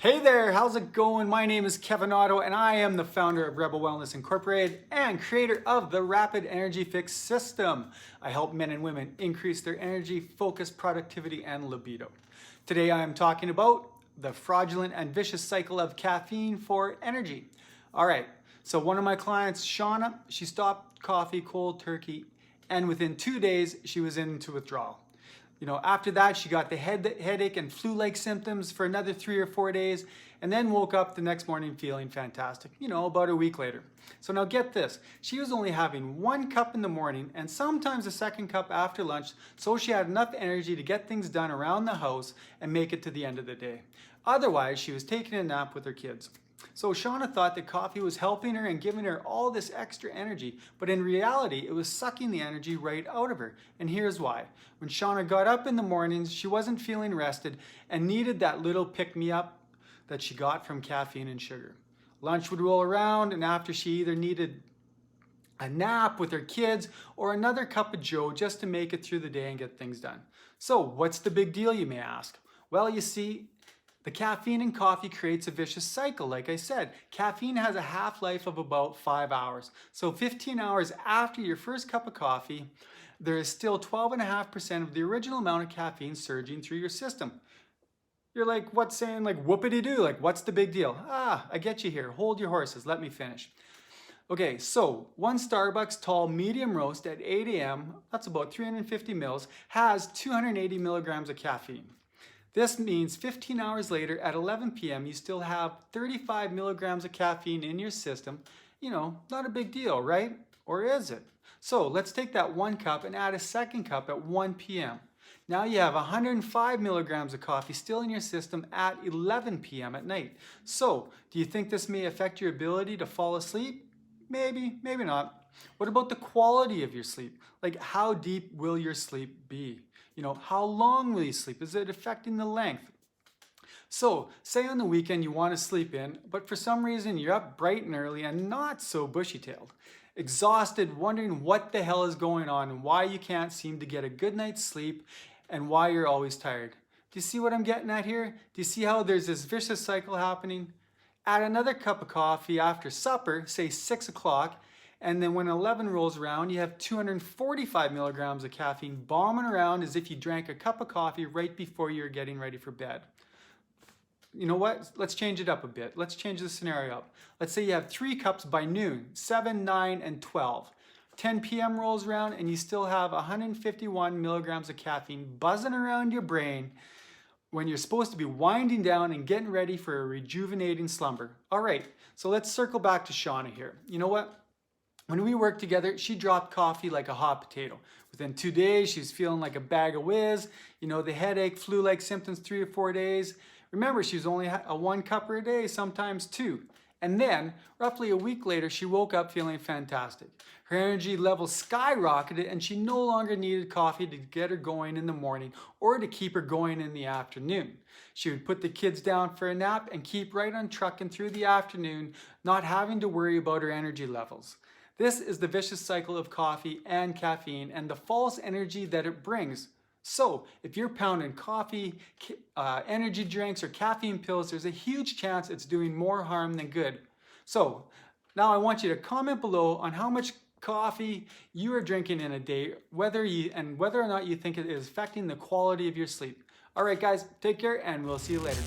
Hey there, how's it going? My name is Kevin Otto and I am the founder of Rebel Wellness Incorporated and creator of the Rapid Energy Fix system. I help men and women increase their energy, focus, productivity, and libido. Today I am talking about the fraudulent and vicious cycle of caffeine for energy. All right, so one of my clients, Shauna, she stopped coffee cold turkey and within 2 days she was into withdrawal. After that, she got the headache and flu-like symptoms for another 3 or 4 days, and then woke up the next morning feeling fantastic, about a week later. So now get this, she was only having 1 cup in the morning and sometimes a second cup after lunch, so she had enough energy to get things done around the house and make it to the end of the day. Otherwise, she was taking a nap with her kids. So Shauna thought that coffee was helping her and giving her all this extra energy, but in reality, it was sucking the energy right out of her. And here's why. When Shauna got up in the mornings, she wasn't feeling rested and needed that little pick-me-up that she got from caffeine and sugar. Lunch would roll around, and after she either needed a nap with her kids or another cup of joe just to make it through the day and get things done. So what's the big deal, you may ask? Well, you see, the caffeine in coffee creates a vicious cycle. Like I said, caffeine has a half-life of about 5 hours. So 15 hours after your first cup of coffee, there is still 12.5% of the original amount of caffeine surging through your system. You're like, what's saying, like, whoopity-doo, like, what's the big deal? I get you here. Hold your horses. Let me finish. Okay, so one Starbucks tall medium roast at 8 a.m., that's about 350 mils, has 280 milligrams of caffeine. This means 15 hours later at 11 p.m. you still have 35 milligrams of caffeine in your system. Not a big deal, right? Or is it? So let's take that 1 cup and add a second cup at 1 p.m. Now you have 105 milligrams of coffee still in your system at 11 p.m. at night. So do you think this may affect your ability to fall asleep? Maybe, maybe not. What about the quality of your sleep? Like, how deep will your sleep be? How long will you sleep? Is it affecting the length? So, say on the weekend you want to sleep in, but for some reason you're up bright and early and not so bushy-tailed. Exhausted, wondering what the hell is going on and why you can't seem to get a good night's sleep and why you're always tired. Do you see what I'm getting at here? Do you see how there's this vicious cycle happening? Add another cup of coffee after supper, say 6 o'clock, and then when 11 rolls around, you have 245 milligrams of caffeine bombing around as if you drank a cup of coffee right before you're getting ready for bed. You know what? Let's change it up a bit. Let's change the scenario up. Let's say you have 3 cups by noon, 7, 9, and 12. 10 p.m. rolls around and you still have 151 milligrams of caffeine buzzing around your brain when you're supposed to be winding down and getting ready for a rejuvenating slumber. All right, so let's circle back to Shauna here. You know what? When we worked together, she dropped coffee like a hot potato. Within 2 days, she was feeling like a bag of whiz. The headache, flu-like symptoms 3 or 4 days. Remember, she was only a 1 cupper a day, sometimes 2. And then, roughly a week later, she woke up feeling fantastic. Her energy levels skyrocketed and she no longer needed coffee to get her going in the morning or to keep her going in the afternoon. She would put the kids down for a nap and keep right on trucking through the afternoon, not having to worry about her energy levels. This is the vicious cycle of coffee and caffeine and the false energy that it brings. So if you're pounding coffee, energy drinks, or caffeine pills, there's a huge chance it's doing more harm than good. So now I want you to comment below on how much coffee you are drinking in a day, whether or not you think it is affecting the quality of your sleep. All right, guys, take care and we'll see you later.